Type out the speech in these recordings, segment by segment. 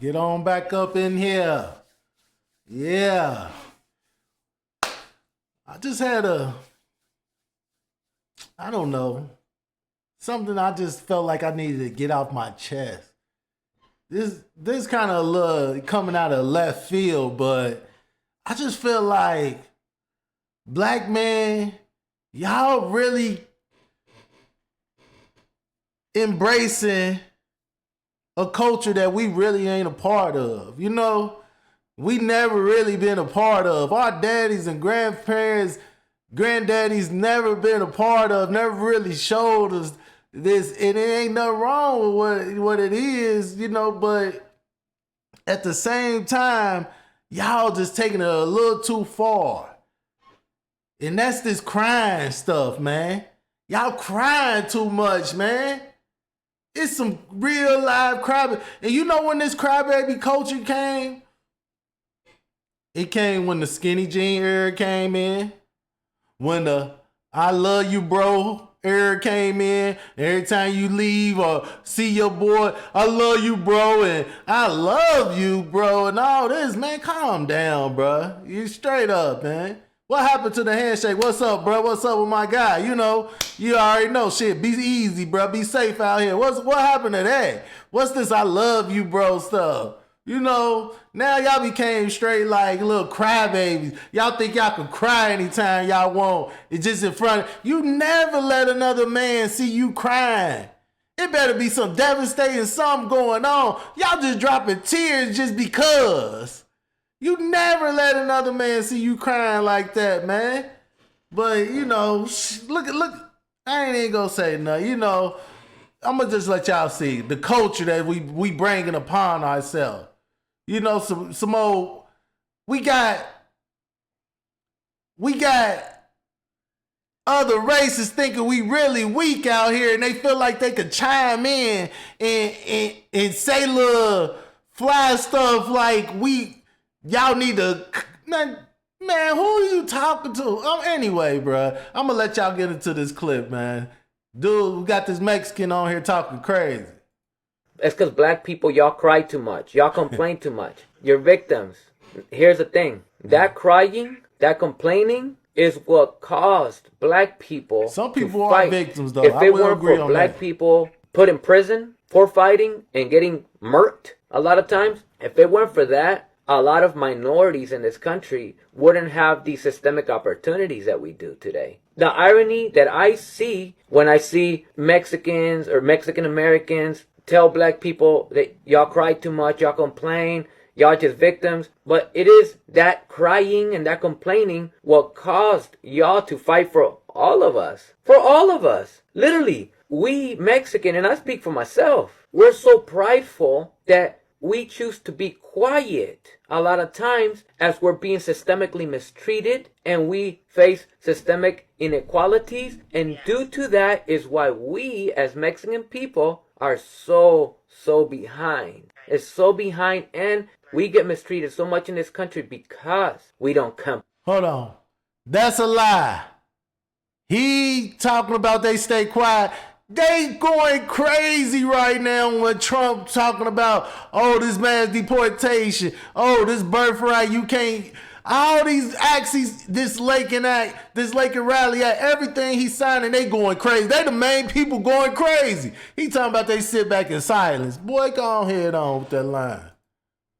Get on back up in here. Yeah. I just had I don't know, something I just felt like I needed to get off my chest. This kind of coming out of left field, but I just feel like black men, y'all really embracing a culture that we really ain't a part of. You know, we never really been a part of. Our daddies and grandparents, granddaddies never been a part of, never really showed us this. And it ain't nothing wrong with what it is, you know, but at the same time, y'all just taking it a little too far. And that's this crying stuff, man. Y'all crying too much, man. It's some real live crybaby. And you know when this crybaby culture came? It came when the skinny jean era came in. When the I love you, bro era came in. Every time you leave or see your boy, I love you, bro, and I love you, bro, and all this, man. Calm down, bro. You straight up, man. What happened to the handshake? What's up, bro? What's up with my guy? You know, you already know shit. Be easy, bro. Be safe out here. What happened to that? What's this I love you, bro stuff? You know, now y'all became straight like little crybabies. Y'all think y'all can cry anytime y'all want. It's just in front of you. Never let another man see you crying. It better be some devastating something going on. Y'all just dropping tears just because. You never let another man see you crying like that, man. But, you know, look, I ain't even gonna say nothing. You know, I'm gonna just let y'all see the culture that we bringing upon ourselves. You know, some old, we got other races thinking we really weak out here, and they feel like they could chime in and say little fly stuff like y'all need to, man, who are you talking to? Anyway, bro, I'm gonna let y'all get into this clip, man. Dude, we got this Mexican on here talking crazy. It's because black people, y'all cry too much. Y'all complain too much. You're victims. Here's the thing. That crying, that complaining is what caused black people Some people to fight. are victims, though. If I it will weren't agree for on black that. people put in prison for fighting and getting murked a lot of times, if it weren't for that, a lot of minorities in this country wouldn't have these systemic opportunities that we do today. The irony that I see when I see Mexicans or Mexican Americans tell black people that y'all cry too much, y'all complain, y'all just victims. But it is that crying and that complaining what caused y'all to fight for all of us. For all of us. Literally, we Mexican, and I speak for myself, we're so prideful that we choose to be quiet a lot of times as we're being systemically mistreated and we face systemic inequalities. And due to that is why we as Mexican people are so behind. It's so behind, and we get mistreated so much in this country because we don't come. Hold on. That's a lie. He talking about they stay quiet. They going crazy right now when Trump talking about, oh, this man's deportation. Oh, this birthright, you can't. All these acts, this Lakin Act, this Lakin Rally Act, everything he's signing, they going crazy. They the main people going crazy. He talking about they sit back in silence. Boy, go ahead on with that line.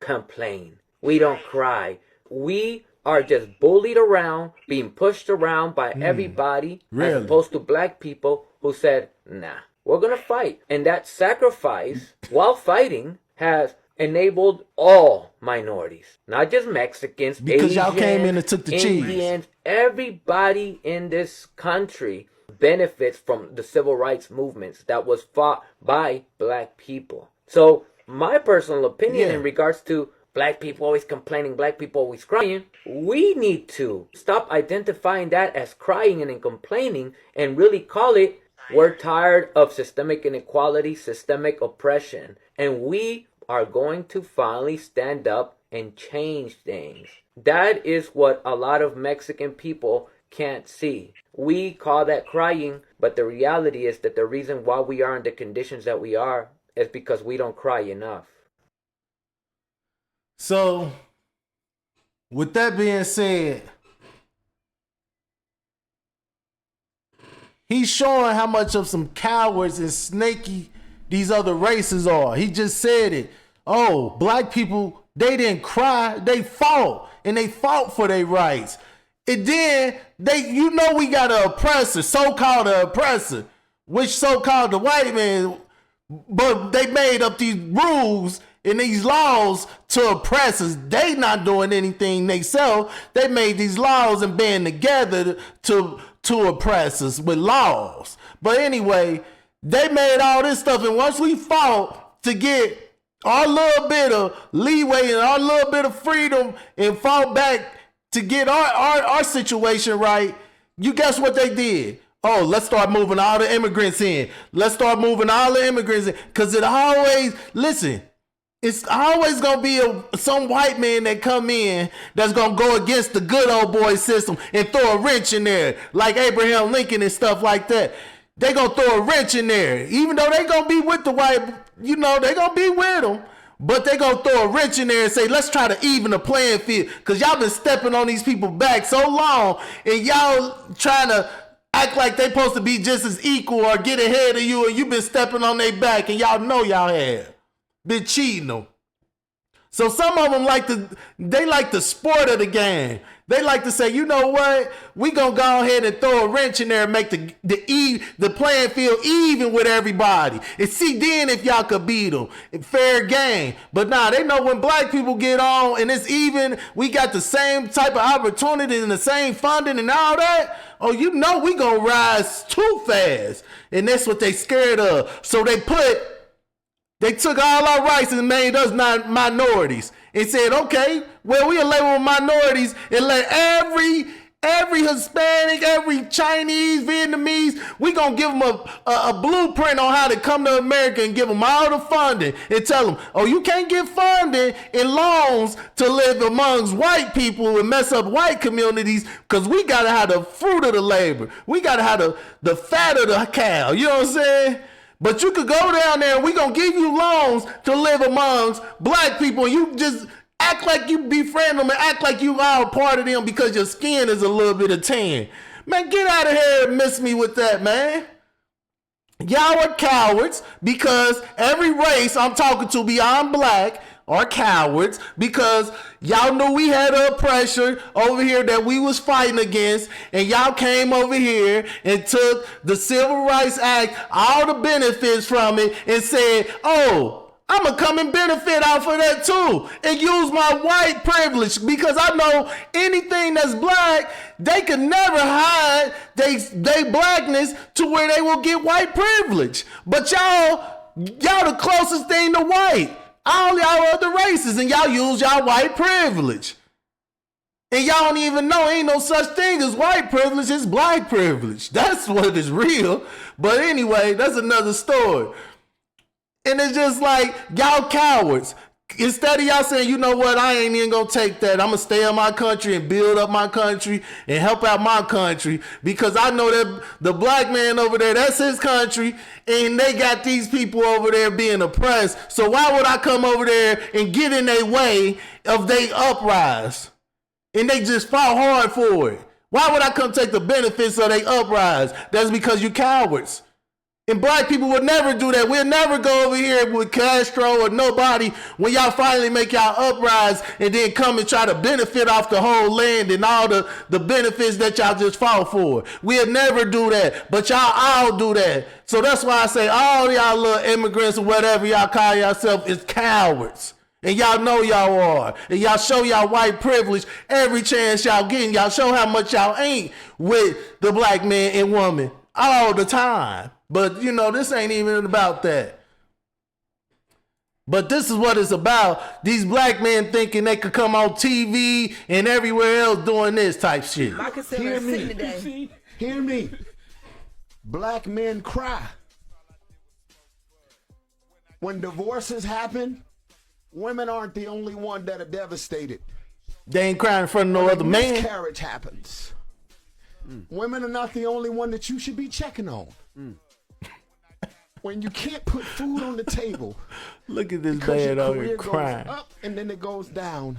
Complain. We don't cry. We are just bullied around, being pushed around by everybody, really? As opposed to black people who said, nah, we're going to fight. And that sacrifice while fighting has enabled all minorities, not just Mexicans, because Asians, y'all came in and took the Indians, cheese. Everybody in this country benefits from the civil rights movements that was fought by black people. So my personal opinion in regards to black people always complaining, black people always crying, we need to stop identifying that as crying and complaining and really call it, we're tired of systemic inequality, systemic oppression, and we are going to finally stand up and change things. That is what a lot of Mexican people can't see. We call that crying, but the reality is that the reason why we are in the conditions that we are is because we don't cry enough. So, with that being said, he's showing how much of some cowards and snaky these other races are. He just said it. Oh, black people, they didn't cry, they fought, and they fought for their rights. And then we got an oppressor, so-called oppressor, which so-called the white man, but they made up these rules and these laws to oppress us. They not doing anything themselves. They made these laws and band together to oppress us with laws. But anyway, they made all this stuff, and once we fought to get our little bit of leeway and our little bit of freedom and fought back to get our situation right, you guess what they did? Oh, let's start moving all the immigrants in. Let's start moving all the immigrants in. Because it's always going to be some white man that come in that's going to go against the good old boy system and throw a wrench in there, like Abraham Lincoln and stuff like that. They going to throw a wrench in there. Even though they going to be with the white, they going to be with them. But they going to throw a wrench in there and say, let's try to even the playing field. Because y'all been stepping on these people back so long, and y'all trying to act like they supposed to be just as equal or get ahead of you, and you been stepping on their back, and y'all know y'all have been cheating them. So some of them like the sport of the game. They like to say, you know what? We gonna go ahead and throw a wrench in there and make the playing field even with everybody. And see then if y'all could beat them. Fair game. But nah, they know when black people get on and it's even, we got the same type of opportunity and the same funding and all that. Oh, you know we gonna rise too fast. And that's what they scared of. So they took all our rights and made us not minorities and said, okay, well, we'll label minorities and let every Hispanic, every Chinese, Vietnamese, we going to give them a blueprint on how to come to America and give them all the funding and tell them, oh, you can't get funding and loans to live amongst white people and mess up white communities because we got to have the fruit of the labor. We got to have the fat of the cow. You know what I'm saying? But you could go down there and we're going to give you loans to live amongst black people. And you just act like you befriend them and act like you are a part of them because your skin is a little bit of tan. Man, get out of here and miss me with that, man. Y'all are cowards because every race I'm talking to beyond black are cowards because y'all knew we had a oppressor over here that we was fighting against, and y'all came over here and took the Civil Rights Act, all the benefits from it, and said, oh, I'm going to come and benefit off of that too and use my white privilege because I know anything that's black, they can never hide they blackness to where they will get white privilege. But y'all the closest thing to white. All y'all other races, and y'all use y'all white privilege. And y'all don't even know ain't no such thing as white privilege, it's black privilege. That's what is real. But anyway, that's another story. And it's just like, y'all cowards. Instead of y'all saying, you know what, I ain't even gonna take that. I'm gonna stay in my country and build up my country and help out my country because I know that the black man over there, that's his country, and they got these people over there being oppressed. So why would I come over there and get in their way of they uprise? And they just fought hard for it. Why would I come take the benefits of they uprise? That's because you cowards. And black people would never do that. We'll never go over here with Castro or nobody when y'all finally make y'all uprise and then come and try to benefit off the whole land and all the benefits that y'all just fought for. We'll never do that. But y'all all do that. So that's why I say all y'all little immigrants or whatever y'all call yourself is cowards. And y'all know y'all are. And y'all show y'all white privilege every chance y'all get. And y'all show how much y'all ain't with the black man and woman all the time. But, you know, this ain't even about that. But this is what it's about. These black men thinking they could come on TV and everywhere else doing this type shit. Hear me. Hear me. Black men cry. When divorces happen, women aren't the only one that are devastated. They ain't crying in front of no other man. Miscarriage happens. Women are not the only one that you should be checking on. when you can't put food on the table Look at this because man your out career here goes crying. up and then it goes down,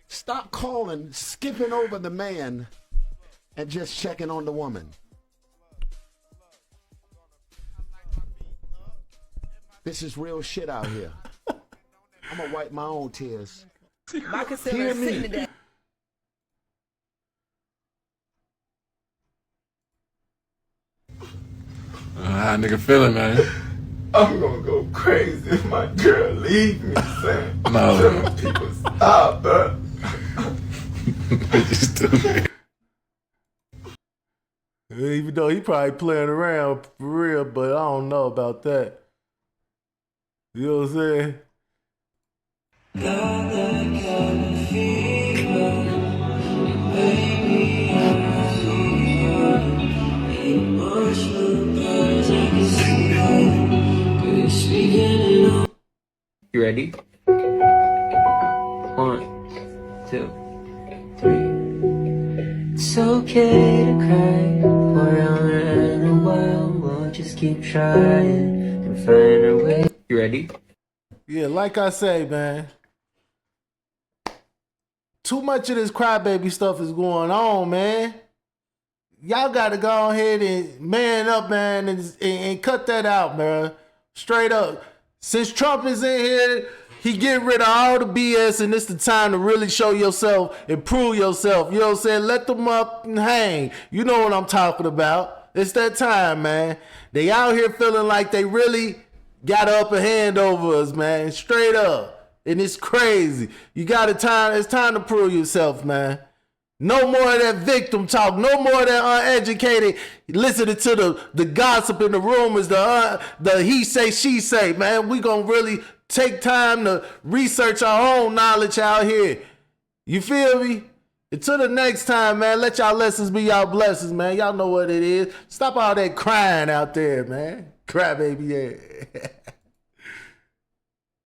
stop calling, skipping over the man, and just checking on the woman. This is real shit out here. I'm gonna wipe my own tears. My consider Hear is me. sitting today. How nigga feeling, man? I'm gonna go crazy if my girl leave me, son. No. Tell them people stop, bro. You stupid. Even though he probably playing around for real, but I don't know about that. You know what I'm saying? You ready? 1, 2, 3. It's okay to cry for a while. We'll just keep trying and find our way. You ready? Yeah, like I say, man. Too much of this crybaby stuff is going on, man. Y'all gotta go ahead and man up, man, and cut that out, man. Straight up. Since Trump is in here, he getting rid of all the BS, and it's the time to really show yourself and prove yourself. You know what I'm saying? Let them up and hang. You know what I'm talking about. It's that time, man. They out here feeling like they really got an upper hand over us, man. Straight up. And it's crazy. You got a time. It's time to prove yourself, man. No more of that victim talk. No more of that uneducated listening to the gossip and the rumors, the he say, she say. Man, we gonna really take time to research our own knowledge out here. You feel me? Until the next time, man, let y'all lessons be y'all blessings, man. Y'all know what it is. Stop all that crying out there, man. Cry baby, yeah.